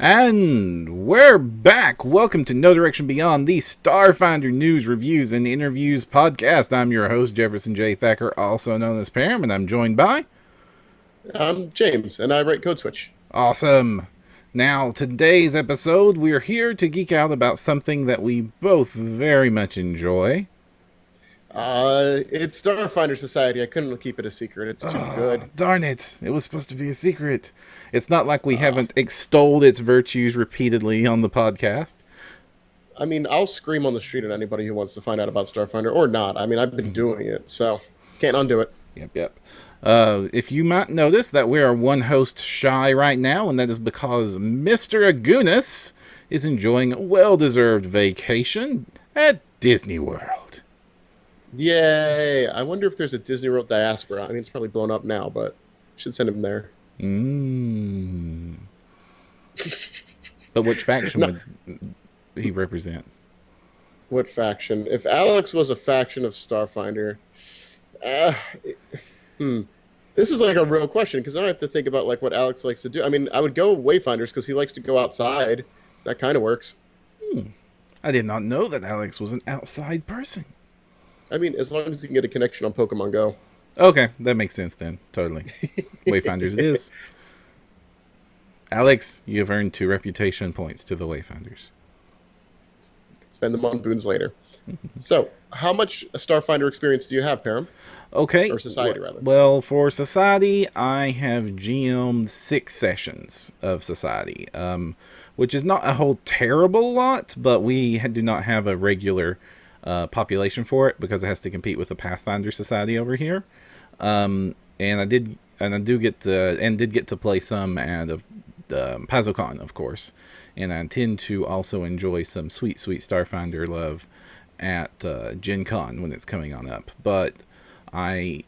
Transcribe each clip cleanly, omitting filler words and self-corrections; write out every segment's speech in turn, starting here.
And we're back. Welcome to No Direction Beyond, the Starfinder news, reviews, and interviews podcast. I'm your host, Jefferson J. Thacker, also known as Param, and I'm joined by... I'm James, and I write Code Switch. Awesome. Now, today's episode, we're here to geek out about something that we both very much enjoy. It's Starfinder Society. I couldn't keep it a secret. It's too good. Darn it. It was supposed to be a secret. It's not like we haven't extolled its virtues repeatedly on the podcast. I mean, I'll scream on the street at anybody who wants to find out about Starfinder, or not. I mean, I've been doing it, so can't undo it. Yep. If you might notice that we are one host shy right now, and that is because Mr. Agunas is enjoying a well-deserved vacation at Disney World. Yay! I wonder if there's a Disney World diaspora. I mean, it's probably blown up now, but should send him there. But which faction would he represent? What faction? If Alex was a faction of Starfinder, this is like a real question, because I have to think about like what Alex likes to do. I mean, I would go Wayfinders because he likes to go outside. That kind of works. I did not know that Alex was an outside person. I mean, as long as you can get a connection on Pokemon Go. Okay, that makes sense then. Totally. Wayfinders it is. Alex, you have earned 2 reputation points to the Wayfinders. Spend them on boons later. So, how much Starfinder experience do you have, Param? Okay. Or Society, rather. Well, for Society, I have GM'd 6 sessions of Society, which is not a whole terrible lot, but we do not have a regular population for it because it has to compete with the Pathfinder Society over here. And I did get to play some at PaizoCon, of course, and I intend to also enjoy some sweet Starfinder love at Gen Con when it's coming on up. But I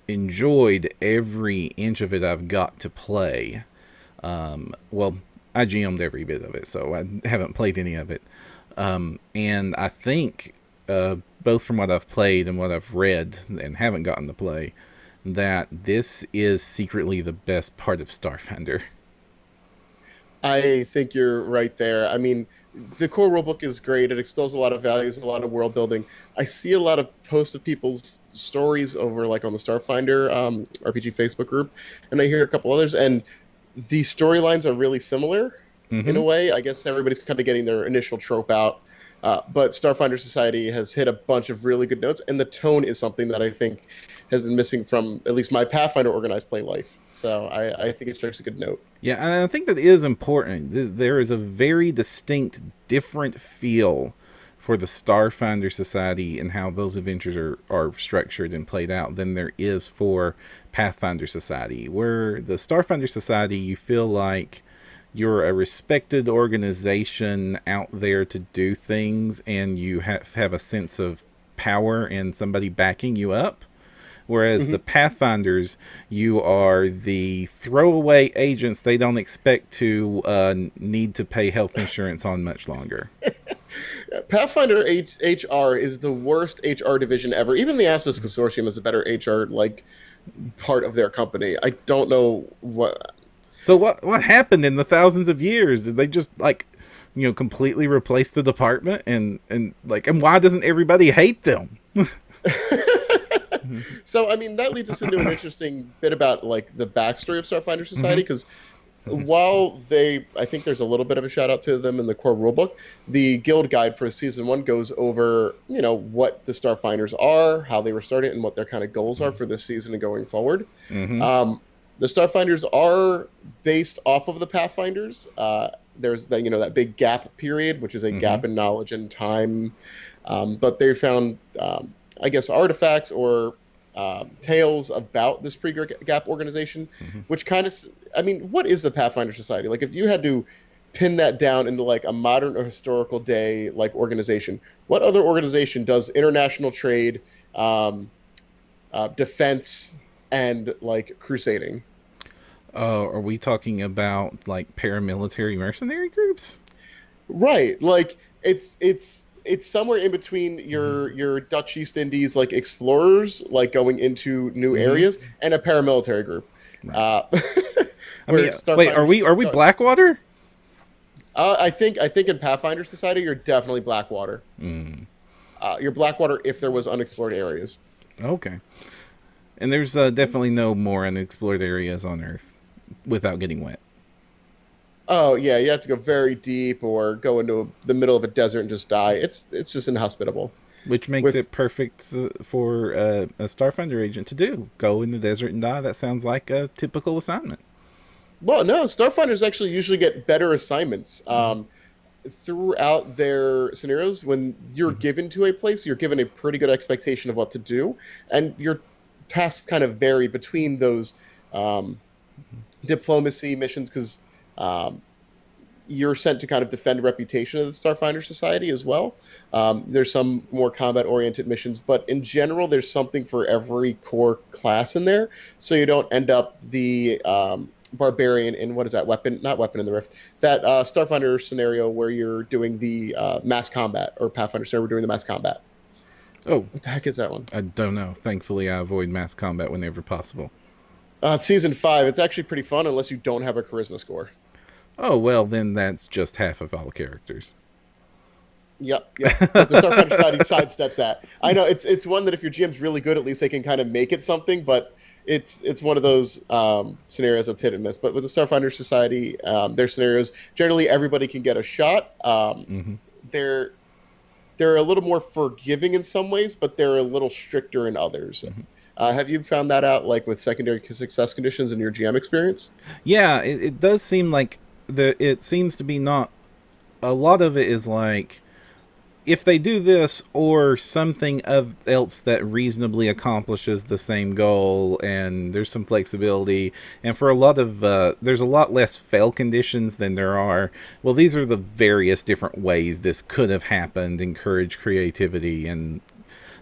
enjoyed every inch of it I've got to play. Well, I GM'd every bit of it, so I haven't played any of it. And I think, both from what I've played and what I've read and haven't gotten to play, that this is secretly the best part of Starfinder. I think you're right there. I mean, the core rulebook is great. It extolls a lot of values, a lot of world building. I see a lot of posts of people's stories over, like, on the Starfinder RPG Facebook group, and I hear a couple others, and the storylines are really similar in a way. I guess everybody's kind of getting their initial trope out. But Starfinder Society has hit a bunch of really good notes, and the tone is something that I think has been missing from at least my Pathfinder organized play life. So I think it strikes a good note. Yeah, and I think that is important. There is a very distinct, different feel for the Starfinder Society and how those adventures are structured and played out than there is for Pathfinder Society. Where the Starfinder Society, you feel like you're a respected organization out there to do things, and you have a sense of power and somebody backing you up. Whereas the Pathfinders, you are the throwaway agents they don't expect to need to pay health insurance on much longer. Pathfinder HR is the worst HR division ever. Even the Aspis Consortium is a better HR part of their company. I don't know what. So what happened in the thousands of years? Did they just completely replace the department and why doesn't everybody hate them? So, I mean, that leads us into an interesting bit about like the backstory of Starfinder Society, because while I think there's a little bit of a shout out to them in the core rulebook, the guild guide for season 1 goes over, what the Starfinders are, how they were started, and what their kind of goals are for this season and going forward. The Starfinders are based off of the Pathfinders. There's that big gap period, which is a gap in knowledge and time. But they found, I guess, artifacts or tales about this pre-gap organization, which kind of, I mean, what is the Pathfinder Society? Like, if you had to pin that down into like a modern or historical day like organization, what other organization does international trade, defense, and like crusading? Are we talking about like paramilitary mercenary groups? Right, like it's somewhere in between your Dutch East Indies like explorers, like going into new areas, and a paramilitary group. Right. Wait, are we Blackwater? I think in Pathfinder Society, you're definitely Blackwater. Mm, You're Blackwater if there was unexplored areas. okay. And there's definitely no more unexplored areas on Earth without getting wet. Oh yeah, you have to go very deep or go into the middle of a desert and just die. It's just inhospitable. Which makes it With perfect for a Starfinder agent to do. Go in the desert and die. That sounds like a typical assignment. Well, no, Starfinders actually usually get better assignments Mm-hmm. throughout their scenarios. When you're Mm-hmm. given to a place, you're given a pretty good expectation of what to do, and your tasks kind of vary between those um, diplomacy missions because um, you're sent to kind of defend the reputation of the Starfinder Society as well. There's some more combat-oriented missions, but in general, there's something for every core class in there, so you don't end up the barbarian in what is that weapon? Not weapon in the rift. That Starfinder scenario where you're doing the mass combat, or Pathfinder scenario, we're doing the mass combat. Oh, What the heck is that one? I don't know. Thankfully, I avoid mass combat whenever possible. Season 5. It's actually pretty fun unless you don't have a charisma score. Oh, well, then that's just half of all characters. Yep, yep. But the Starfinder Society sidesteps that. I know it's one that if your GM's really good, at least they can kind of make it something. But it's one of those scenarios that's hit and miss. But with the Starfinder Society, their scenarios generally everybody can get a shot. Mm-hmm. They're they're a little more forgiving in some ways, but they're a little stricter in others. Mm-hmm. Have you found that out, like with secondary success conditions in your GM experience? Yeah, it does seem like it seems to be not a lot of it is like if they do this or something else that reasonably accomplishes the same goal, and there's some flexibility, and for a lot of there's a lot less fail conditions than there are. Well, these are the various different ways this could have happened. Encourage creativity, and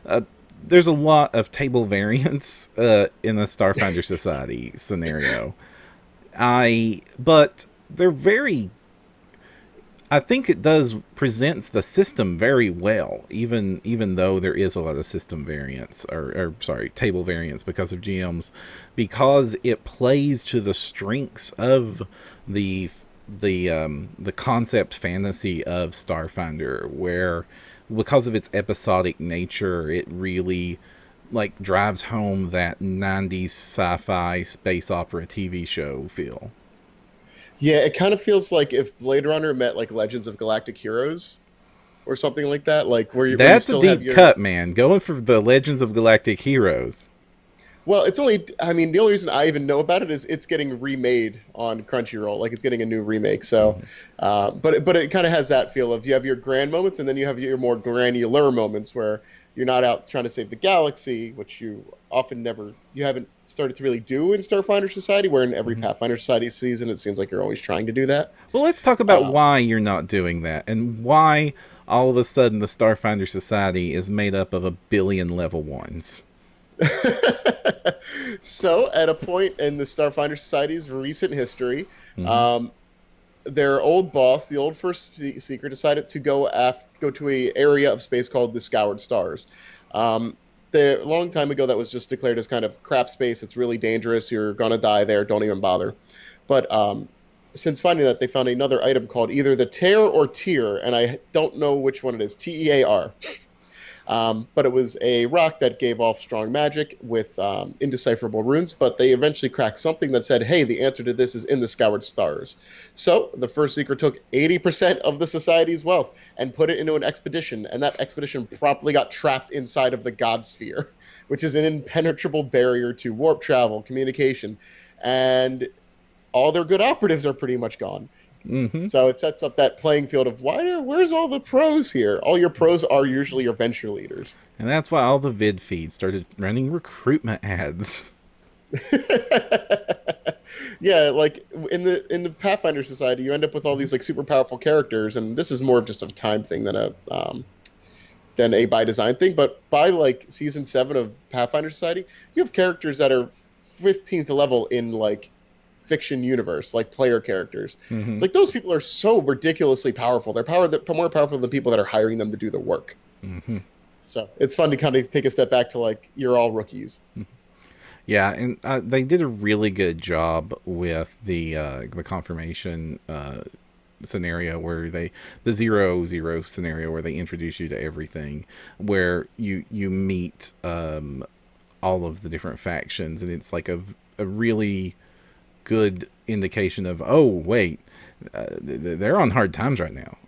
uh, there's a lot of table variance in a Starfinder Society scenario. But they're very, I think it does presents the system very well, even though there is a lot of system variance or sorry, table variance because of GMs, because it plays to the strengths of the the concept fantasy of Starfinder, where because of its episodic nature, it really like drives home that 90s sci-fi space opera TV show feel. Yeah, it kind of feels like if Blade Runner met like Legends of Galactic Heroes or something like that, like where you That's a still have deep your cut, man. Going for the Legends of Galactic Heroes. well, it's only I mean the only reason I even know about it is it's getting remade on Crunchyroll, like it's getting a new remake. So, Mm-hmm. but it kind of has that feel of you have your grand moments and then you have your more granular moments where you're not out trying to save the galaxy, which you haven't started to really do in Starfinder Society, where in every Mm-hmm. Pathfinder Society season it seems like you're always trying to do that. Well, let's talk about Uh, why you're not doing that and why all of a sudden the Starfinder Society is made up of a billion level ones. so, at a point in the Starfinder Society's recent history, Mm-hmm. um, their old boss, the old first seeker, decided to go to a area of space called the Scoured Stars. Um, a long time ago, that was just declared as kind of crap space. It's really dangerous. You're gonna die there. Don't even bother. But since finding that, they found another item called either the Tear or Tear, and I don't know which one it is. TEAR. But it was a rock that gave off strong magic with indecipherable runes. But they eventually cracked something that said, hey, the answer to this is in the Scoured Stars. So the first seeker took 80% of the society's wealth and put it into an expedition. And that expedition promptly got trapped inside of the God Sphere, which is an impenetrable barrier to warp travel, communication. And all their good operatives are pretty much gone. Mm-hmm. So it sets up that playing field of where's all the pros here? All your pros are usually your venture leaders. And that's why all the vid feeds started running recruitment ads. Yeah, like in the Pathfinder Society, you end up with all these like super powerful characters, and this is more of just a time thing than a by design thing. But by like season 7 of Pathfinder Society, you have characters that are 15th level in like fiction universe, like player characters. Mm-hmm. It's like those people are so ridiculously powerful. They're more powerful than the people that are hiring them to do the work. Mm-hmm. So it's fun to kind of take a step back to like you're all rookies. Yeah, and they did a really good job with the confirmation scenario where the 0-0 scenario where they introduce you to everything, where you meet all of the different factions, and it's like a really good indication of, oh wait, they're on hard times right now.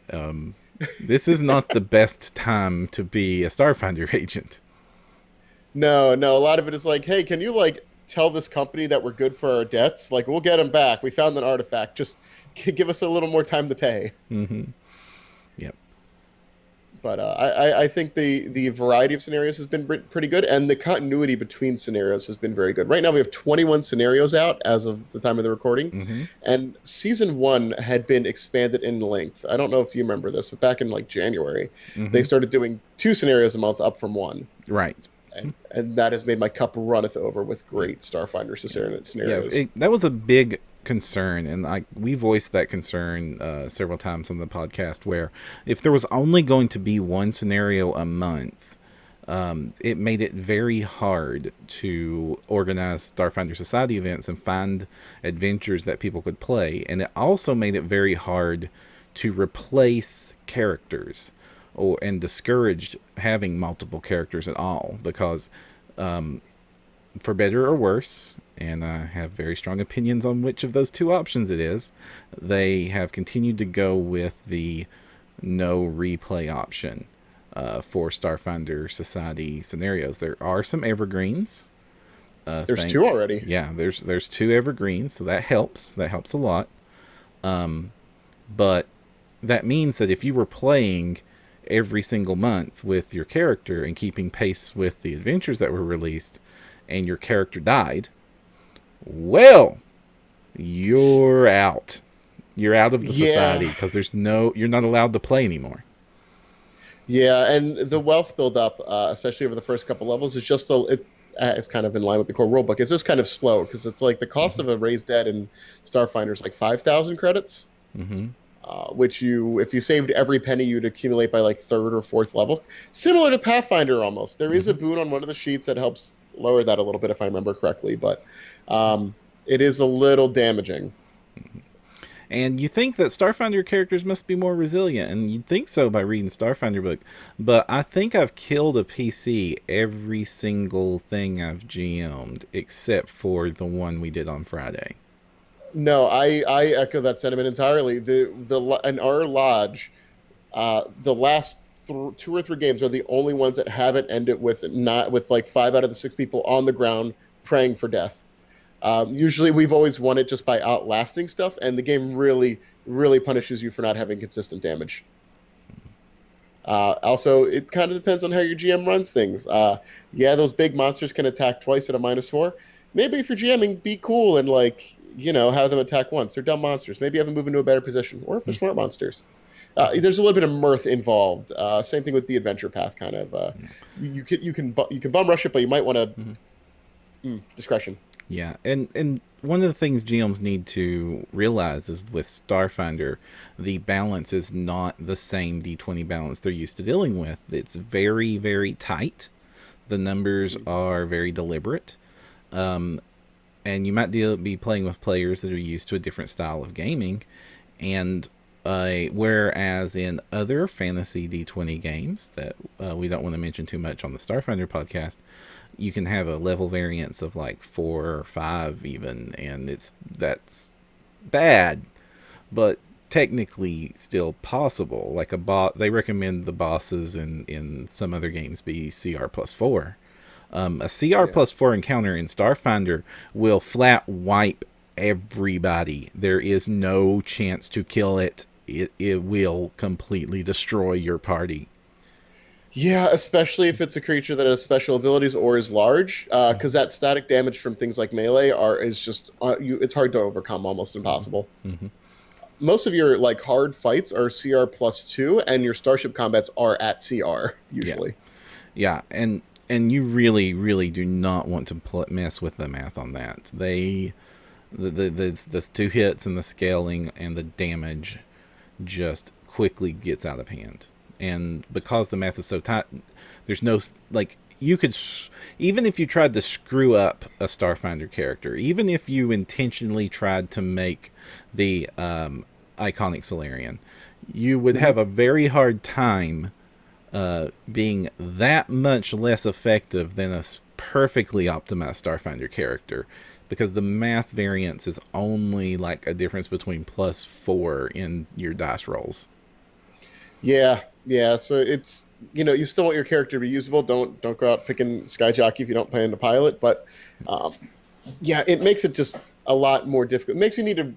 This is not the best time to be a Starfinder agent. No, no, a lot of it is like, hey, can you like tell this company that we're good for our debts? Like, we'll get them back. We found an artifact. Just give us a little more time to pay. Mm-hmm. Yep. But I think the variety of scenarios has been pretty good, and the continuity between scenarios has been very good. Right now, we have 21 scenarios out as of the time of the recording, Mm-hmm. and season one had been expanded in length. I don't know if you remember this, but back in like January, they Mm-hmm. started doing 2 scenarios a month, up from one, Right. and that has made my cup runneth over with great Starfinder Yeah, scenarios. that was a big concern, and we voiced that concern several times on the podcast. Where if there was only going to be one scenario a month, it made it very hard to organize Starfinder Society events and find adventures that people could play, and it also made it very hard to replace characters and discouraged having multiple characters at all because for better or worse, and I have very strong opinions on which of those two options it is, they have continued to go with the no replay option for Starfinder Society scenarios. There are some evergreens. There's two already. Yeah, there's two evergreens, so that helps. That helps a lot. But that means that if you were playing every single month with your character and keeping pace with the adventures that were released, and your character died, well, you're out. You're out of the society Yeah. because you're not allowed to play anymore. Yeah, and the wealth buildup, especially over the first couple levels, is just it's kind of in line with the core rulebook. It's just kind of slow because it's like the cost Mm-hmm. of a raised dead in Starfinder is like 5,000 credits, Mm-hmm. which if you saved every penny, you'd accumulate by like third or fourth level. Similar to Pathfinder almost. There is Mm-hmm. a boon on one of the sheets that helps lower that a little bit if I remember correctly, but it is a little damaging. And you think that Starfinder characters must be more resilient, and you'd think so by reading Starfinder book. But I think I've killed a PC every single thing I've GM'd except for the one we did on Friday. No, I echo that sentiment entirely. In our lodge, the last 2 or 3 games are the only ones that haven't ended with not with like 5 out of the 6 people on the ground praying for death. Usually, we've always won it just by outlasting stuff, and the game really, really punishes you for not having consistent damage. Also, it kind of depends on how your GM runs things. Yeah, those big monsters can attack twice at a -4. Maybe if you're GMing, be cool and like have them attack once. They're dumb monsters. Maybe have them move into a better position, or if they're smart monsters. There's a little bit of mirth involved. Same thing with the adventure path, kind of. You can bum rush it, but you might want to discretion. Yeah, and one of the things GMs need to realize is with Starfinder, the balance is not the same D20 balance they're used to dealing with. It's very, very tight. The numbers are very deliberate. And you might be playing with players that are used to a different style of gaming. And whereas in other fantasy D20 games that we don't want to mention too much on the Starfinder podcast, you can have a level variance of like 4 or 5 even, and that's bad, but technically still possible. Like they recommend the bosses in some other games be CR plus 4. A CR Yeah. plus 4 encounter in Starfinder will flat wipe everybody. There is no chance to kill it. It will completely destroy your party. Yeah, especially if it's a creature that has special abilities or is large, because that static damage from things like melee is just it's hard to overcome, almost impossible. Mm-hmm. Most of your like hard fights are CR plus 2, and your starship combats are at CR usually. Yeah, and you really, really do not want to mess with the math on that. The 2 hits and the scaling and the damage just quickly gets out of hand. And because the math is so tight, there's no like you could even if you tried to screw up a Starfinder character, even if you intentionally tried to make the iconic Solarian. You would Hmm. have a very hard time being that much less effective than a perfectly optimized Starfinder character, because the math variance is only like a difference between +4 in your dice rolls. Yeah, yeah. So it's you still want your character to be usable. Don't go out picking Sky Jockey if you don't plan to pilot. But um, yeah, it makes it just a lot more difficult. It makes you need to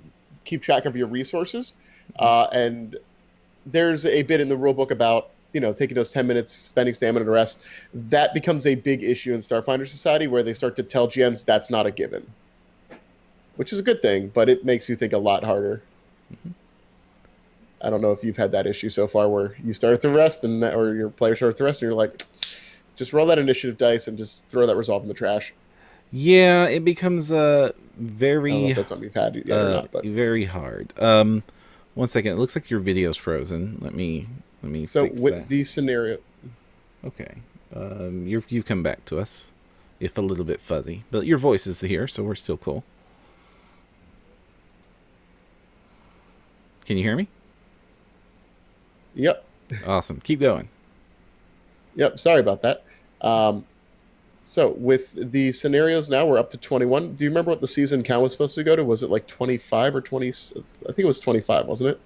keep track of your resources. And there's a bit in the rulebook about taking those 10 minutes, spending stamina to rest. That becomes a big issue in Starfinder Society, where they start to tell GMs that's not a given, which is a good thing, but it makes you think a lot harder. I don't know if you've had that issue so far where you start to rest or your player starts to rest and you're like, just roll that initiative dice and just throw that resolve in the trash. Yeah, it becomes I don't know if very that's something you've had yet or not, but very hard. One second. It looks like your video's frozen. Let me so fix that. with the scenario, Okay. You've come back to us, if a little bit fuzzy, but your voice is here, so we're still cool. Can you hear me? yep, Awesome. Keep going. yep. Sorry about that. Um, so with the scenarios now, we're up to 21. Do you remember what the season count was supposed to go to? Was it like 25 or 20? I think it was 25, wasn't it?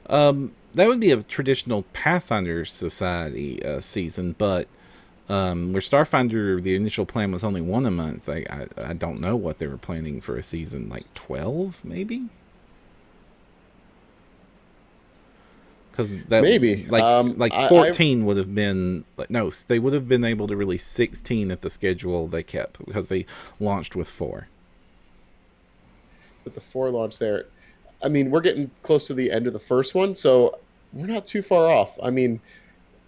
That would be a traditional Pathfinder Society season, but where Starfinder, the initial plan was only one a month. I don't know what they were planning for a season, like 12, maybe? Because that Maybe. like I 14 would have been like, no, they would have been able to release 16 at the schedule they kept, because they launched with 4. with the 4 launch there. I mean, we're getting close to the end of the first one, so we're not too far off. I mean,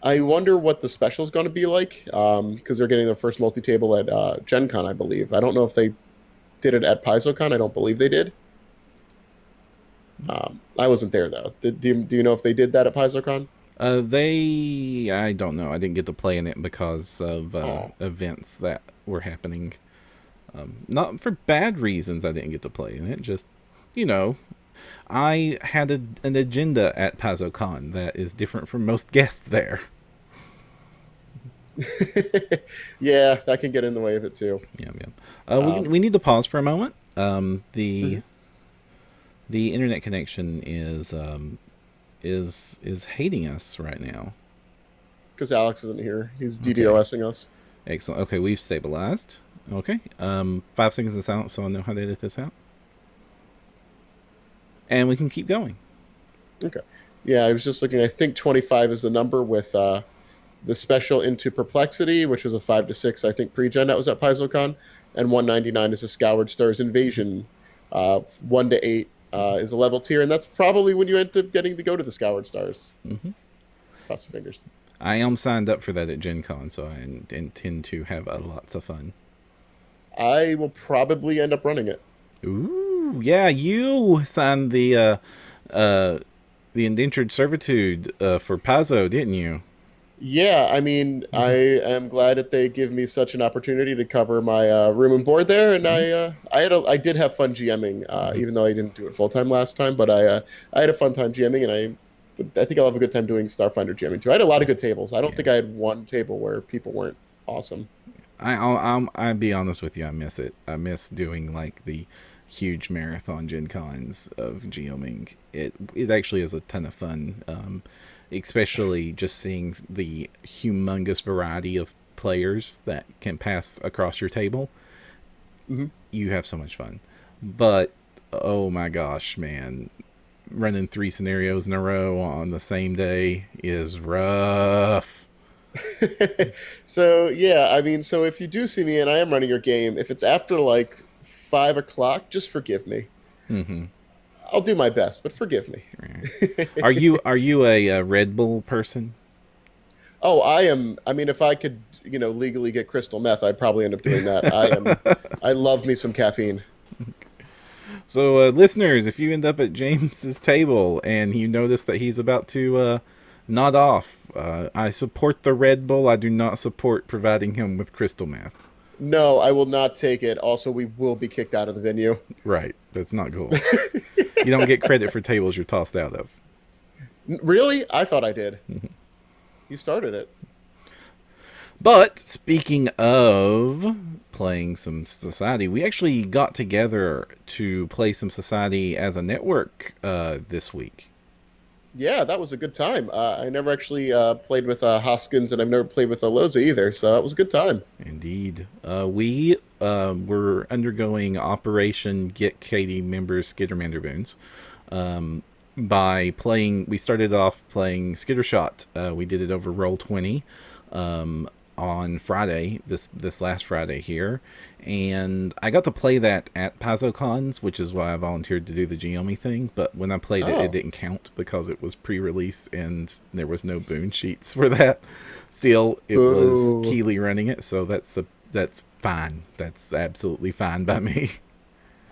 I wonder what the special is going to be like, because they're getting their first multi-table at Gen Con, I believe. I don't know if they did it at PaizoCon. I don't believe they did. I wasn't there though. Do you know if they did that at PaizoCon? I don't know. I didn't get to play in it because of Oh, events that were happening. Not for bad reasons. I didn't get to play in it. Just, you know, I had an agenda at PaizoCon that is different from most guests there. yeah, that can get in the way of it too. Yeah, yeah. Um, We need to pause for a moment. The mhm. internet connection is hating us right now. Because Alex isn't here. He's Okay, DDoSing us. excellent. Okay, we've stabilized. Okay, 5 seconds of silence so I know how to edit this out, and we can keep going. Okay. Yeah, I was just looking. I think 25 is the number with the special Into Perplexity, which was a 5 to 6, I think, pre-gen that was at PaizoCon. And 199 is a Scoured Stars Invasion. 1 to 8 is a level tier, and that's probably when you end up getting to go to the Scoured Stars. Hmm. Cross the fingers. I am signed up for that at Gen Con, so I intend to have lots of fun. I will probably end up running it. Ooh, yeah, you signed uh, the indentured servitude for Pazzo, didn't you? Yeah, I mean, I am glad that they give me such an opportunity to cover my room and board there, and Hmm. I did have fun GMing, Hmm. even though I didn't do it full time last time, but I had a fun time GMing, and I think I'll have a good time doing Starfinder GMing too. I had a lot of good tables. I don't Yeah. think I had one table where people weren't awesome. I'll be honest with you. I miss it. I miss doing like the huge marathon Gen Cons of Geoming. It actually is a ton of fun, especially just seeing the humongous variety of players that can pass across your table. Hmm. You have so much fun, but oh my gosh, man, running 3 scenarios in a row on the same day is rough. So yeah, I mean, so if you do see me and I am running your game, if it's after like 5 o'clock, just forgive me. Hmm. I'll do my best, but forgive me. Are you a Red Bull person? Oh, I am. I mean, if I could, legally get crystal meth, I'd probably end up doing that. I am. I love me some caffeine. So, listeners, if you end up at James's table and you notice that he's about to nod off, I support the Red Bull. I do not support providing him with crystal meth. No, I will not take it. Also, we will be kicked out of the venue. Right. That's not cool. You don't get credit for tables you're tossed out of. Really? I thought I did. You started it. But speaking of playing some Society, we actually got together to play some Society as a network this week. Yeah, that was a good time. I never actually played with Hoskins, and I've never played with Aloza either, so that was a good time. Indeed. We were undergoing Operation Get Katie members Skittermander Boons by playing. We started off playing Skittershot. We did it over Roll20 on Friday, this last Friday here, and I got to play that at PaizoCons, which is why I volunteered to do the Geomi thing. But when I played it, it Oh, didn't count because it was pre-release and there was no boon sheets for that. Still, it was boo. Keeley running it, so that's fine. That's absolutely fine by me.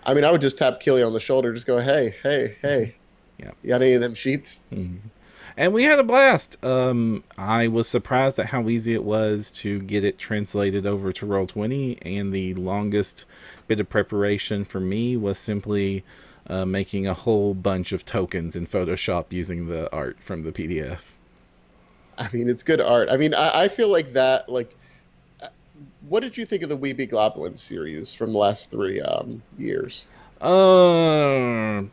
I mean, I would just tap Keely on the shoulder, just go, hey, hey, hey, Yeah. you got any of them sheets? And we had a blast. I was surprised at how easy it was to get it translated over to Roll20, and the longest bit of preparation for me was simply making a whole bunch of tokens in Photoshop using the art from the PDF. I mean, it's good art. I mean, I feel like that, like, uh, what did you think of the Weeby Goblin series from the last 3 years?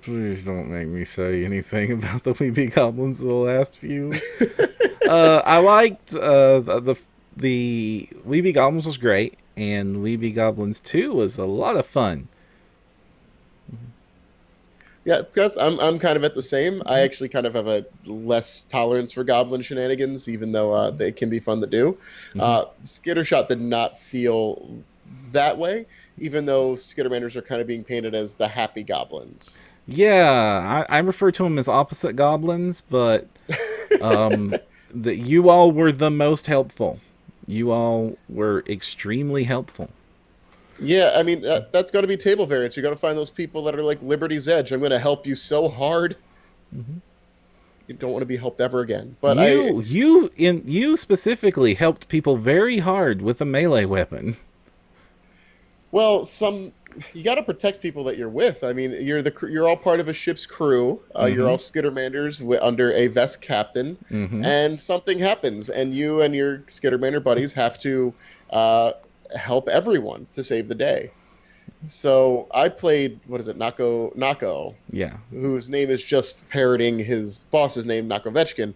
Please don't make me say anything about the Weeby Goblins of the last few. I liked the Weeby Goblins was great, and Weeby Goblins 2 was a lot of fun. Yeah, I'm kind of at the same. I actually kind of have a less tolerance for goblin shenanigans, even though they can be fun to do. Mm-hmm. Skittershot did not feel that way, even though Skittermanders are kind of being painted as the happy goblins. Yeah, I refer to them as opposite goblins, but you all were the most helpful. You all were extremely helpful. Yeah, I mean that's got to be table variants. You got to find those people that are like Liberty's Edge. I'm going to help you so hard you don't want to be helped ever again. But You specifically helped people very hard with a melee weapon. well, you got to protect people that you're with. I mean, you're all part of a ship's crew. You're Mm-hmm. all Skittermanders under a vest captain, Mm-hmm. and something happens, and you and your Skittermander buddies have to uh, help everyone to save the day. So I played, what is it, Nako, Yeah. whose name is just parroting his boss's name, Nakovechkin.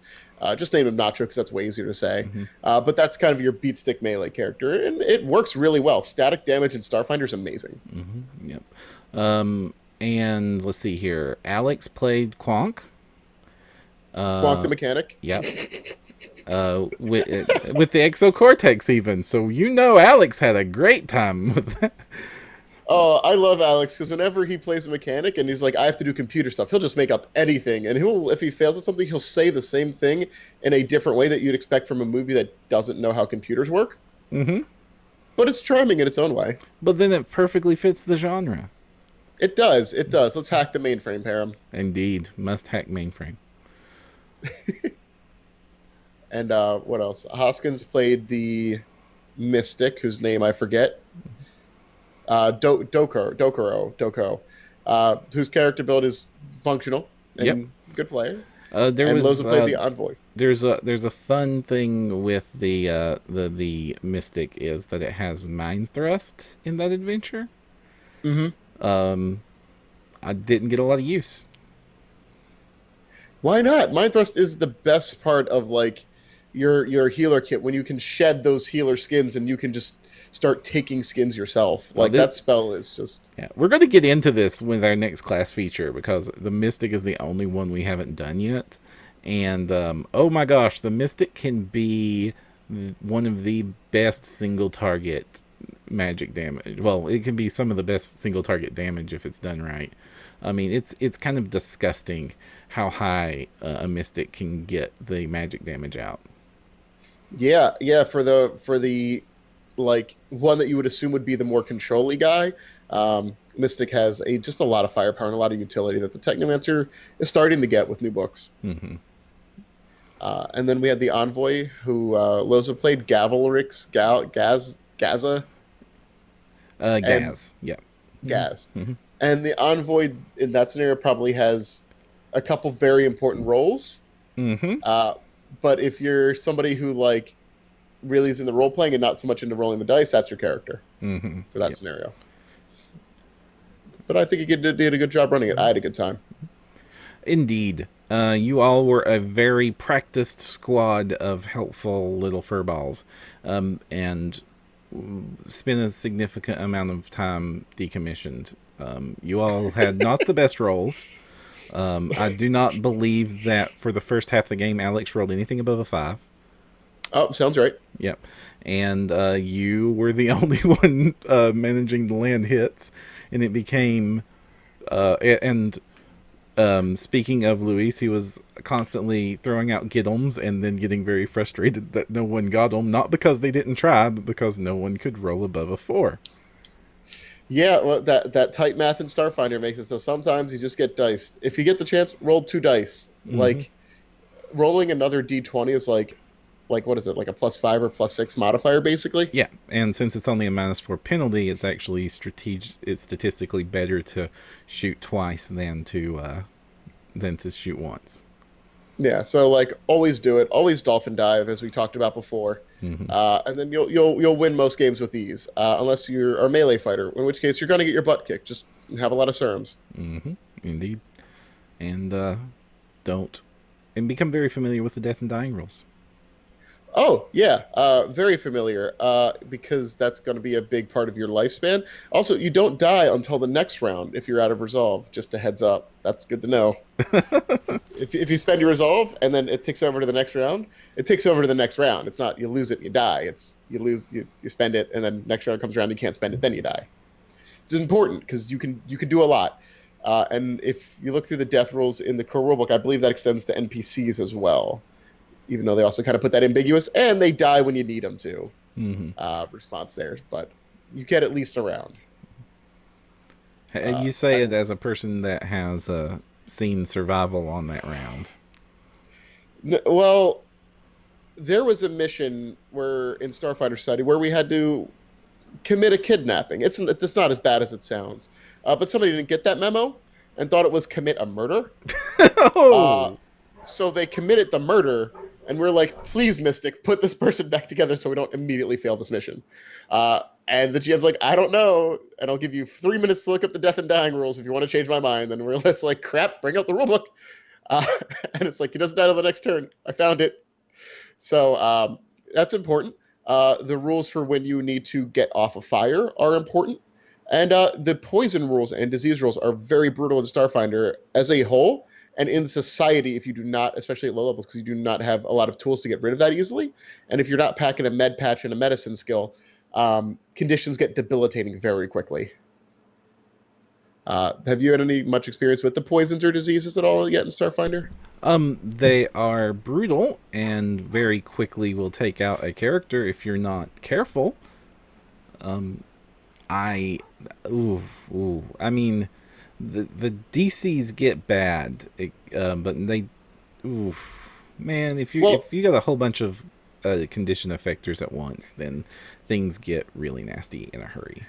Just name him Nacho because that's way easier to say. Mm-hmm. But that's kind of your beat stick melee character, and it works really well. Static damage in Starfinder is amazing. Mm-hmm. Yep. And let's see here. Alex played Quonk. Quonk the mechanic. Yep. With the exocortex even. So Alex had a great time with that. Oh, I love Alex because whenever he plays a mechanic and he's like, I have to do computer stuff, he'll just make up anything. And if he fails at something, he'll say the same thing in a different way that you'd expect from a movie that doesn't know how computers work. Mm-hmm. But it's charming in its own way. But then it perfectly fits the genre. It does. It does. Let's hack the mainframe, Param. Indeed. Must hack mainframe. And what else? Hoskins played the Mystic, whose name I forget. Doko, whose character build is functional and Yep. good player. There And was Loza played the Envoy. there's a fun thing with the Mystic is that it has mind thrust in that adventure. Mm-hmm. Um, I didn't get a lot of use. Why not? Mind Thrust is the best part of like your healer kit when you can shed those healer skins and you can just start taking skins yourself. Well, Like that spell is just Yeah, we're going to get into this with our next class feature because the Mystic is the only one we haven't done yet. And oh my gosh, the Mystic can be one of the best single target magic damage. Well, it can be some of the best single target damage if it's done right. I mean, it's kind of disgusting how high a Mystic can get the magic damage out. yeah for the like one that you would assume would be the more control-y guy. Mystic has just a lot of firepower and a lot of utility that the Technomancer is starting to get with new books. Mm-hmm. And then we had the Envoy, who Loza played Gavelrix, Gaza, and Gaz, yeah. Gaz. Mm-hmm. And the envoy in that scenario probably has a couple very important roles. Mm-hmm. Uh, but if you're somebody who like really is in the role playing and not so much into rolling the dice, that's your character Mm-hmm. for that Yep. scenario. But I think you did a good job running it. I had a good time. Indeed. You all were a very practiced squad of helpful little furballs, and spent a significant amount of time decommissioned. You all had not the best rolls. I do not believe that for the first half of the game, Alex rolled anything above a 5. Oh, sounds right. Yep. And you were the only one managing the land hits, and it became. And speaking of Luis, he was constantly throwing out Giddums and then getting very frustrated that no one got him, not because they didn't try, but because no one could roll above a 4. Yeah, well, that tight math in Starfinder makes it so sometimes you just get diced. If you get the chance, roll 2 dice. Mm-hmm. Like rolling another d20 is like what is it? Like a +5 or +6 modifier, basically. Yeah, and since it's only a -4 penalty, it's actually it's statistically better to shoot twice than to shoot once. Yeah, so like always do it. Always dolphin dive, as we talked about before, Mm-hmm. and then you'll win most games with these, unless you're a melee fighter, in which case you're going to get your butt kicked. Just have a lot of serms. Mm-hmm. Indeed. And don't and become very familiar with the death and dying rules. Oh yeah, very familiar, because that's going to be a big part of your lifespan. Also, you don't die until the next round if you're out of resolve. Just a heads up. That's good to know. If you spend your resolve and then it ticks over to the next round, it ticks over to the next round. It's not you lose it and you die. It's you spend it and then next round comes around, you can't spend it, then you die. It's important because you can do a lot. And if you look through the death rules in the core rulebook, I believe that extends to NPCs as well, even though they also kind of put that ambiguous, and they die when you need them to. Mm-hmm. Response there, but you get at least a round. You say it as a person that has seen survival on that round. Well, there was a mission where in Starfinder Society where we had to commit a kidnapping. It's not as bad as it sounds, but somebody didn't get that memo and thought it was commit a murder. Uh, Oh. so they committed the murder, and we're like, please, Mystic, put this person back together so we don't immediately fail this mission. And the GM's like, I don't know, and I'll give you 3 minutes to look up the death and dying rules if you want to change my mind. Then we're just like, crap, bring out the rulebook. And it's like, he doesn't die on the next turn. I found it. So that's important. The rules for when you need to get off a fire are important. And the poison rules and disease rules are very brutal in Starfinder as a whole. And in society, if you do not, especially at low levels, because you do not have a lot of tools to get rid of that easily. And if you're not packing a med patch and a medicine skill, conditions get debilitating very quickly. Have you had much experience with the poisons or diseases at all yet in Starfinder? They are brutal and very quickly will take out a character if you're not careful. I, I mean, the DCs get bad, but they, man, if you got a whole bunch of condition effectors at once, then things get really nasty in a hurry.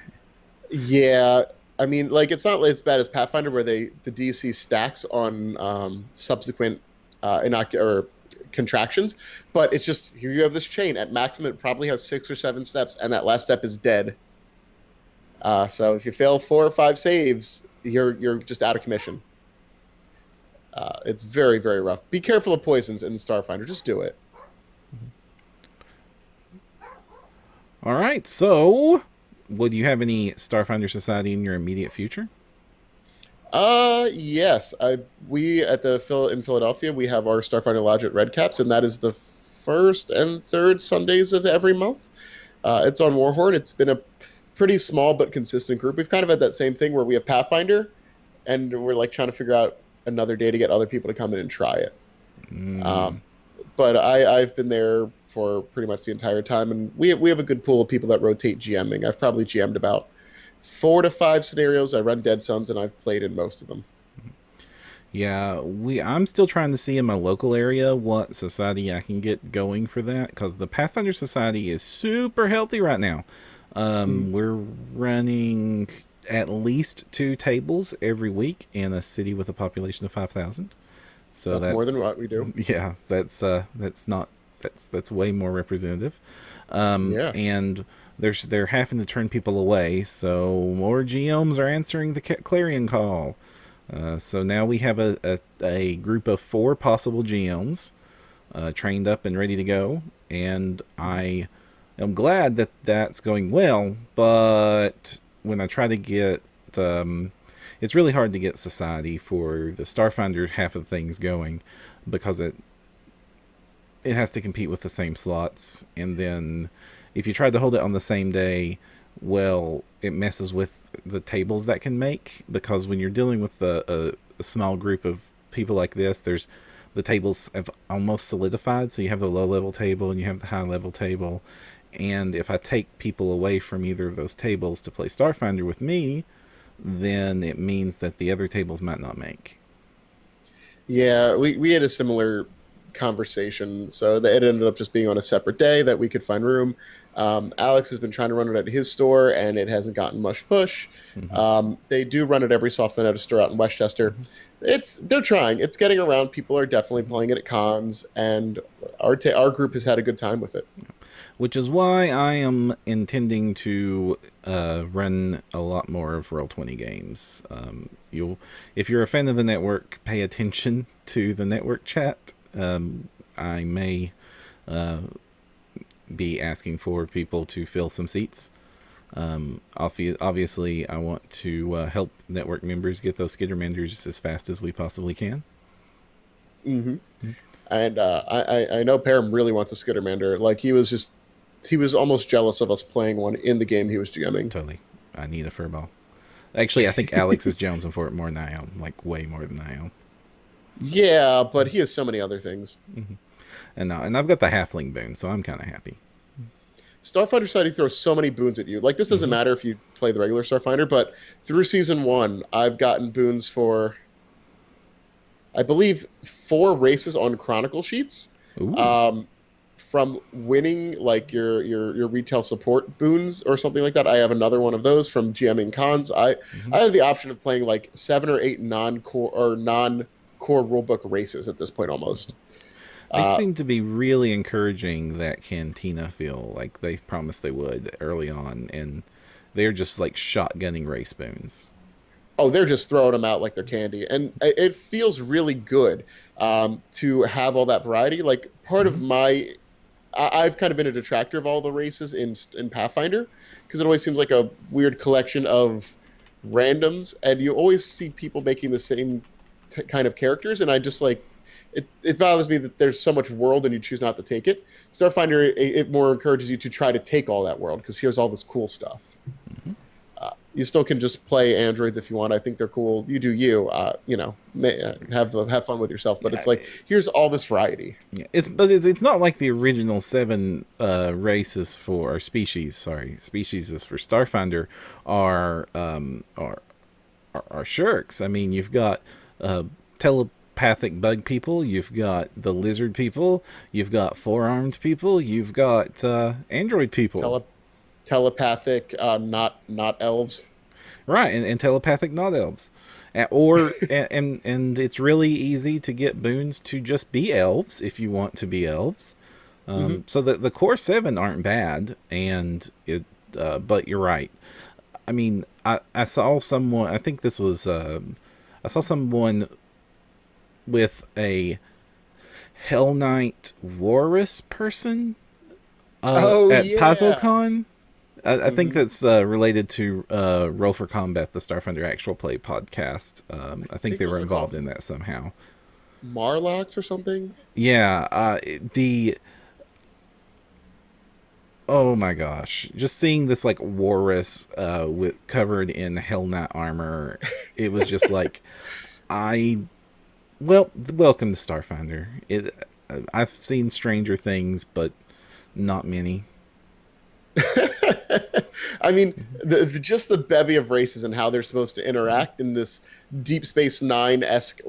Yeah, I mean, like it's not as bad as Pathfinder where the DC stacks on subsequent or contractions, but it's just here you have this chain at maximum. It probably has 6 or 7 steps, and that last step is dead. So if you fail 4 or 5 saves, you're just out of commission. It's very, very rough. Be careful of poisons in Starfinder. Just do it. All right, so would you have any Starfinder Society in your immediate future? Yes. We in Philadelphia we have our Starfinder Lodge at Red Caps, and that is the first and third Sundays of every month. It's on Warhorn. It's been a pretty small but consistent group. We've kind of had that same thing where we have Pathfinder, and we're like trying to figure out another day to get other people to come in and try it. But I've been there for pretty much the entire time, and we have a good pool of people that rotate GMing. I've probably GM'd about 4 to 5 scenarios. I run Dead Sons, and I've played in most of them. Yeah, I'm still trying to see in my local area what society I can get going for that, because the Pathfinder Society is super healthy right now. We're running at least 2 tables every week in a city with a population of 5,000. So That's more that's than what we do. yeah, that's not that's way more representative. Yeah. And they're having to turn people away, so more GMs are answering the clarion call. So now we have a group of 4 possible GMs trained up and ready to go, and I am glad that that's going well. But when I try to get, it's really hard to get society for the Starfinder half of things going because it has to compete with the same slots, and then if you try to hold it on the same day, well, it messes with the tables that can make, because when you're dealing with a small group of people like this, there's the tables have almost solidified, so you have the low level table and you have the high level table, and if I take people away from either of those tables to play Starfinder with me, then it means that the other tables might not make. Yeah, we had a similar conversation. So it ended up just being on a separate day that we could find room. Alex has been trying to run it at his store, and it hasn't gotten much push. Mm-hmm. They do run it every so often at a store out in Westchester. Mm-hmm. They're trying. It's getting around. People are definitely playing it at cons, and our group has had a good time with it. Which is why I am intending to run a lot more of Roll20 games. If you're a fan of the network, pay attention to the network chat. I may be asking for people to fill some seats. Obviously, I want to help network members get those Skittermanders as fast as we possibly can. Mm-hmm. And I know Param really wants a Skittermander. Like he was almost jealous of us playing one in the game he was GMing. Totally. I need a furball. Actually, I think Alex is jonesing for it more than I am. Like, way more than I am. Yeah, but he has so many other things. Mm-hmm. And I've got the halfling boon, so I'm kind of happy. Starfinder Society throws so many boons at you. Like, this doesn't matter if you play the regular Starfinder, but through season 1, I've gotten boons for, I believe, 4 races on Chronicle sheets. From winning, like, your retail support boons or something like that. I have another one of those from GMing cons. I have the option of playing, like, 7 or 8 non-core rulebook races at this point almost. They seem to be really encouraging that Cantina feel, like they promised they would early on, and they're just like shotgunning race spoons. Oh, they're just throwing them out like they're candy, and it feels really good to have all that variety. Like, part of I've kind of been a detractor of all the races in Pathfinder, because it always seems like a weird collection of randoms, and you always see people making the same kind of characters, and I just like it bothers me that there's so much world and you choose not to take it. Starfinder, it more encourages you to try to take all that world, because here's all this cool stuff. You still can just play androids if you want. I think they're cool. You do you. Have fun with yourself. But it's like, here's all this variety. Yeah, it's not like the original 7 races for or species. Sorry, species is for Starfinder are shirks. I mean, you've got telepathic bug people, you've got the lizard people, you've got 4-armed people, you've got android people. Telepathic, not elves. Right, and telepathic not elves. And it's really easy to get boons to just be elves if you want to be elves. So the core 7 aren't bad, and but you're right. I mean, I saw someone. I think this was. I saw someone with a Hell Knight Walrus person at PaizoCon. I think that's related to Roll for Combat, the Starfinder Actual Play podcast. I think they were involved in that somehow. Marlocks or something? Yeah. Oh my gosh. Just seeing this like walrus covered in Hell Knight armor, it was just like, welcome to Starfinder. I've seen stranger things, but not many. I mean, just the bevy of races and how they're supposed to interact in this Deep Space Nine-esque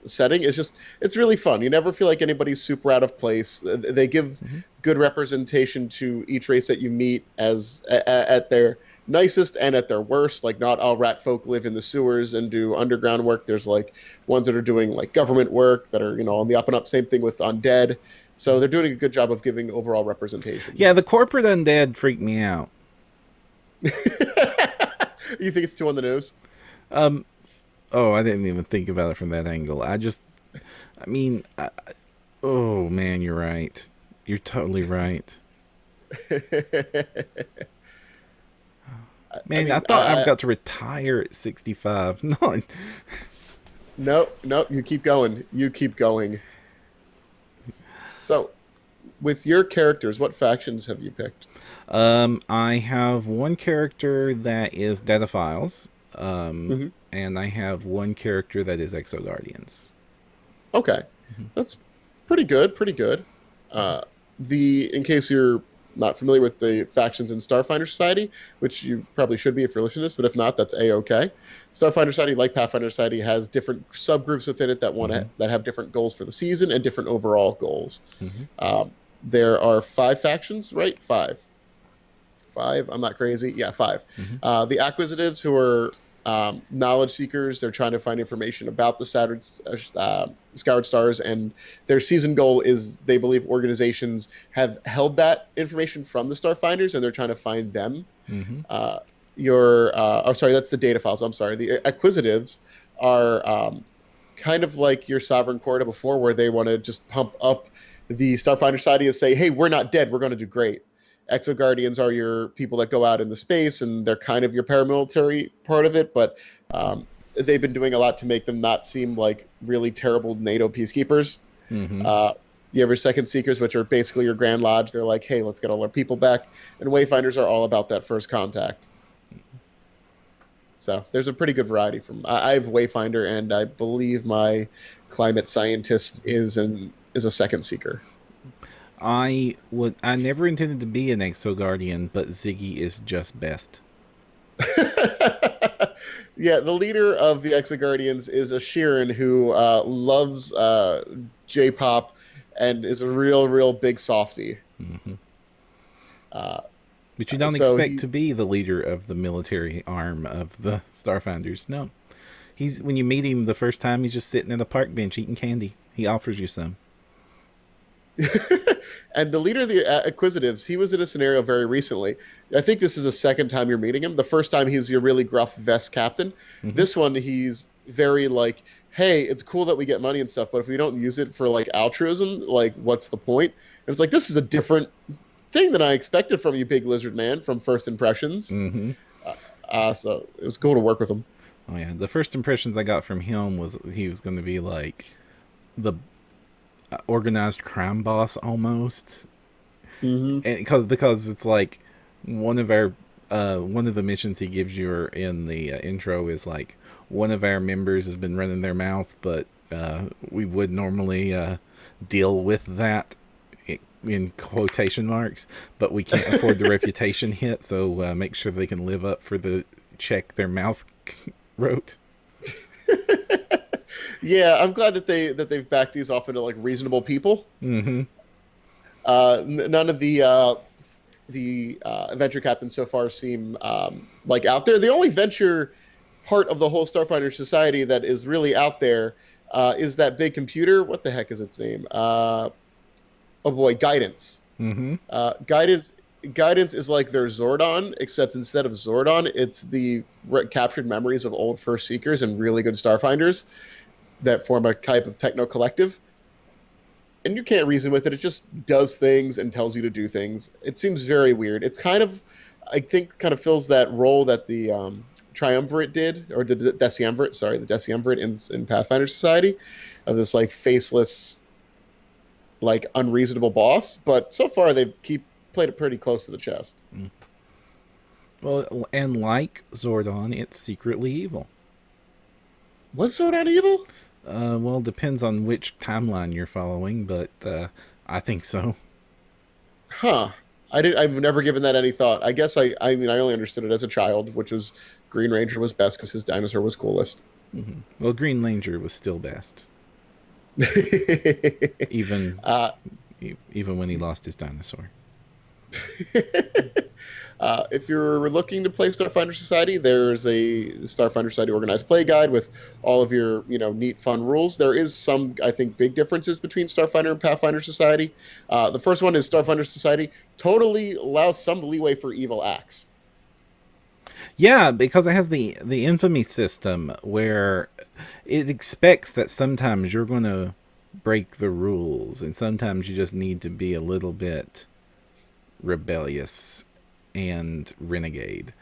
setting. It's really fun. You never feel like anybody's super out of place. They give Hmm. good representation to each race that you meet at their nicest and at their worst. Like not all rat folk live in the sewers and do underground work. There's like ones that are doing like government work that are on the up and up. Same thing with undead. So they're doing a good job of giving overall representation. Yeah, the corporate undead freaked me out. You think it's too on the nose? Um, oh, I didn't even think about it from that angle. I mean, oh man, you're right. You're totally right. I Man, I mean, thought I've got to retire at 65. No, no, no, you keep going. You keep going. So, with your characters, what factions have you picked? I have one character that is Data Files, Hmm. and I have one character that is Exo Guardians. Okay, that's pretty good. Pretty good. Uh, in case you're not familiar with the factions in Starfinder Society, which you probably should be if you're listening to this, but if not, that's a-okay. Starfinder Society, like Pathfinder Society, has different subgroups within it Hmm. that have different goals for the season and different overall goals. Hmm. There are 5 factions, right? Five. I'm not crazy. Yeah, five. Hmm. The Acquisitives, who are knowledge seekers, they're trying to find information about the Scoured Stars, and their season goal is they believe organizations have held that information from the Starfinders, and they're trying to find them. Hmm. Uh, oh, sorry, that's the data files. I'm sorry. The Acquisitives are kind of like your Sovereign Court of before, where they want to just pump up the Starfinder Society and say, hey, we're not dead. We're going to do great. Exo Guardians are your people that go out in the space, and they're kind of your paramilitary part of it, but they've been doing a lot to make them not seem like really terrible NATO peacekeepers. Hmm. Uh, you have your Second Seekers, which are basically your Grand Lodge. They're like, hey, let's get all our people back. And Wayfinders are all about that first contact. So there's a pretty good variety from. I have Wayfinder, and I believe my climate scientist is a Second Seeker. I never intended to be an Exo Guardian, but Ziggy is just best. Yeah, the leader of the Exoguardians is a Sheeran who loves J-pop and is a real big softie. Hmm. Uh, But you don't so expect he, to be the leader of the military arm of the Starfinders. No, he's when you meet him the first time, he's just sitting at a park bench eating candy. He offers you some. and the leader of the Acquisitives, he was in a scenario very recently. I think this is the second time you're meeting him. The first time he's your really gruff vest captain. Hmm. This one he's very like, hey, it's cool that we get money and stuff, but if we don't use it for like altruism, like what's the point? And it's like this is a different thing than I expected from you, big lizard man, from First Impressions. Hmm. So it was cool to work with him. Oh yeah, the first impressions I got from him was he was going to be like the organized crime boss almost, Hmm. and because it's like one of our one of the missions he gives you in the intro is like one of our members has been running their mouth, but we would normally deal with that in quotation marks, but we can't afford the reputation hit, so make sure they can live up for the check their mouth wrote. Yeah, I'm glad that they've backed these off into like reasonable people. Mm-hmm. None of the adventure captains so far seem like out there. The only venture part of the whole Starfinder Society that is really out there is that big computer. What the heck is its name? Oh boy, Guidance. Mm-hmm. Guidance. Guidance is like their Zordon, except instead of Zordon, it's the captured memories of old First Seekers and really good Starfinders that form a type of techno collective. And you can't reason with it. It just does things and tells you to do things. It seems very weird. It's kind of, I think, kind of fills that role that the Triumvirate did, or the Decemvirate, sorry, the Decemvirate in Pathfinder Society, of this like faceless, like unreasonable boss. But so far they've played it pretty close to the chest. Well, and like Zordon, it's secretly evil. Was Zordon evil? Well, depends on which timeline you're following, but I think so. Huh. I've never given that any thought. I guess I mean I only understood it as a child, which was Green Ranger was best because his dinosaur was coolest. Hmm. Well, Green Ranger was still best. even uh, even when he lost his dinosaur. if you're looking to play Starfinder Society, there's a Starfinder Society organized play guide with all of your, neat, fun rules. There is some, I think, big differences between Starfinder and Pathfinder Society. The first one is Starfinder Society totally allows some leeway for evil acts. Yeah, because it has the infamy system where it expects that sometimes you're going to break the rules, and sometimes you just need to be a little bit rebellious and renegade.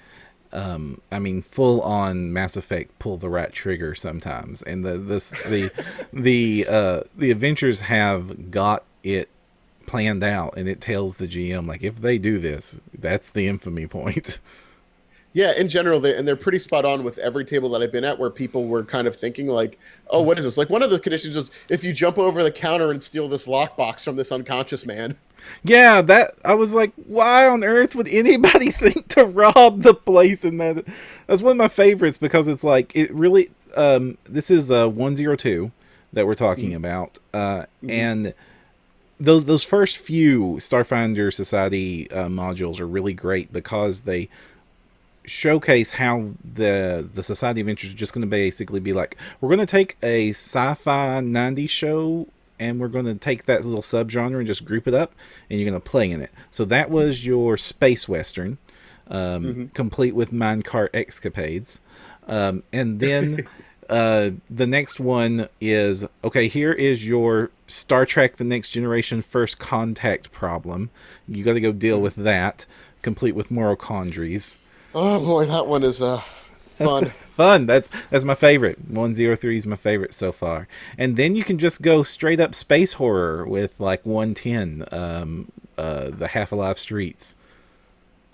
I mean, full on Mass Effect, pull the right trigger sometimes, and the adventures have got it planned out, and it tells the GM like if they do this, that's the infamy point. Yeah, in general, they're pretty spot on with every table that I've been at where people were kind of thinking like, oh, what is this? Like one of the conditions is if you jump over the counter and steal this lockbox from this unconscious man. Yeah, that I was like, why on earth would anybody think to rob the place? And that's one of my favorites because it's like it really. This is 102 that we're talking Mm-hmm. about, Mm-hmm. and those first few Starfinder Society modules are really great because they showcase how the Society of Interest is just going to basically be like, we're going to take a sci-fi 90s show and we're going to take that little subgenre and just group it up and you're going to play in it. So that was your space western, Mm-hmm. complete with minecart escapades. And then the next one is, okay, here is your Star Trek The Next Generation First Contact problem. You got to go deal with that, complete with moral quandaries. Oh boy, that one is That's fun. fun. That's my favorite. 103 is my favorite so far. And then you can just go straight up space horror with like 110, the Half Alive Streets.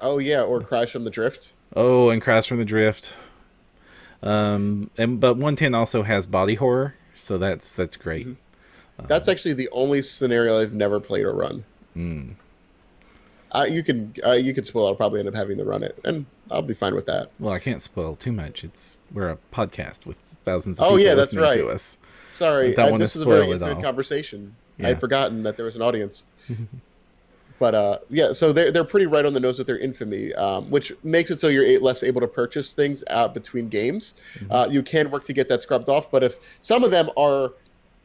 Oh yeah, or Crash from the Drift. Oh, and Cries from the Drift. And but 110 also has body horror, so that's great. Hmm. That's actually the only scenario I've never played or run. Mm. You could spoil. I'll probably end up having to run it, and I'll be fine with that. Well, I can't spoil too much. We're a podcast with thousands of Oh people yeah, that's listening to right. us. I Sorry, don't want to this is a very spoil it intimate all. conversation. I Yeah. had forgotten that there was an audience. But yeah, so they're pretty right on the nose with their infamy, which makes it so you're less able to purchase things between games. Mm-hmm. You can work to get that scrubbed off, but if some of them are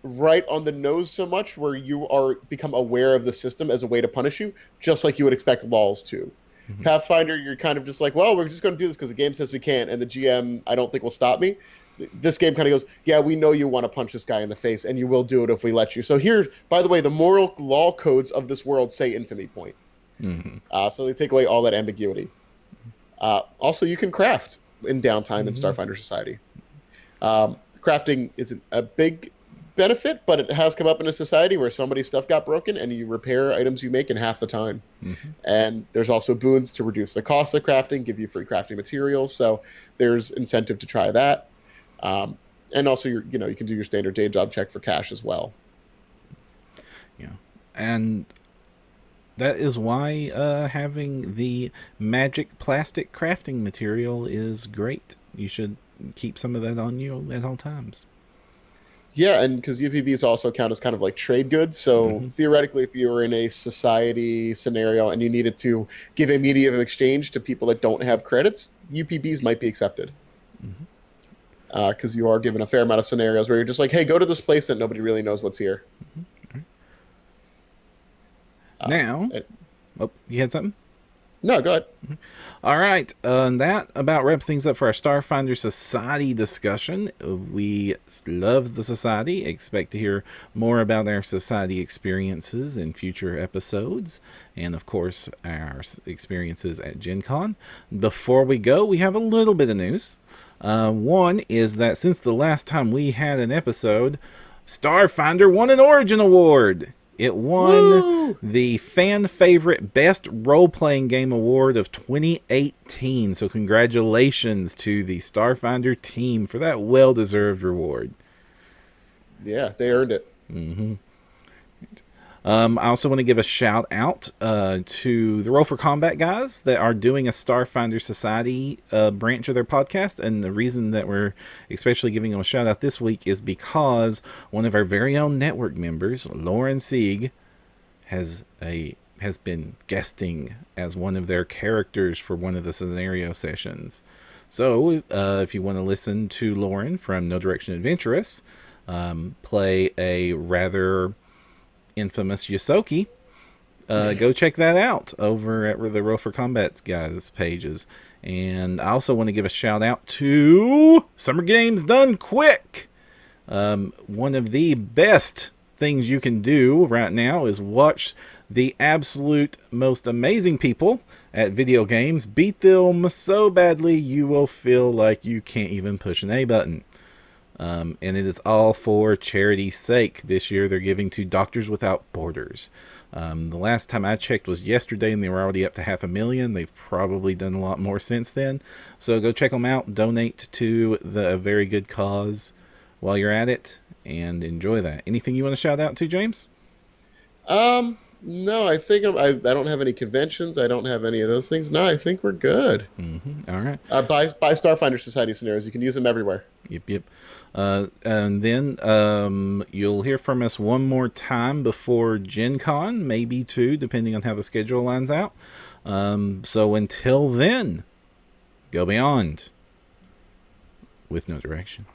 right on the nose so much where you are become aware of the system as a way to punish you, just like you would expect laws to. Mm-hmm. Pathfinder, you're kind of just like, well, we're just going to do this because the game says we can, and the GM, I don't think will stop me. This game kind of goes, yeah, we know you want to punch this guy in the face, and you will do it if we let you. So here, by the way, the moral law codes of this world say infamy point. Mm-hmm. So they take away all that ambiguity. Also, you can craft in downtime in Mm-hmm. Starfinder Society. Crafting isn't a big benefit, but it has come up in a society where somebody's stuff got broken and you repair items you make in half the time. Mm-hmm. And there's also boons to reduce the cost of crafting, give you free crafting materials. So there's incentive to try that. And also, you can do your standard day job check for cash as well. Yeah, and that is why having the magic plastic crafting material is great. You should keep some of that on you at all times. Yeah, and because UPBs also count as kind of like trade goods. So Mm-hmm. theoretically, if you were in a society scenario and you needed to give a medium of exchange to people that don't have credits, UPBs might be accepted. Mm-hmm. Because you are given a fair amount of scenarios where you're just like, hey, go to this place that nobody really knows what's here. Mm-hmm. Uh, Now, and- oh, you had something? no, go ahead. All right, that about wraps things up for our Starfinder Society discussion. We love the Society. Expect to hear more about our Society experiences in future episodes, and of course, our experiences at Gen Con. Before we go, we have a little bit of news. One is that since the last time we had an episode, Starfinder won an Origin Award. It won Woo! the fan favorite Best Role Playing Game Award of 2018. So, congratulations to the Starfinder team for that well deserved reward. Yeah, they earned it. Mm-hmm. I also want to give a shout out to the Roll for Combat guys that are doing a Starfinder Society branch of their podcast. And the reason that we're especially giving them a shout out this week is because one of our very own network members, Lauren Sieg, has been guesting as one of their characters for one of the scenario sessions. So if you want to listen to Lauren from No Direction Adventurous play a rather infamous Yosoki, go check that out over at the Roll for Combat guys pages. And I also want to give a shout out to Summer Games Done Quick. One of the best things you can do right now is watch the absolute most amazing people at video games beat them so badly you will feel like you can't even push an A button. And it is all for charity's sake. This year they're giving to Doctors Without Borders. The last time I checked was yesterday, and they were already up to 500,000. They've probably done a lot more since then. So go check them out. Donate to the very good cause while you're at it, and enjoy that. Anything you want to shout out to, James? No, I think I don't have any conventions. I don't have any of those things. No, I think we're good. All right. Buy Starfinder Society scenarios. You can use them everywhere. Yep. And then you'll hear from us one more time before Gen Con, maybe two, depending on how the schedule lines out. So until then, go beyond with no direction.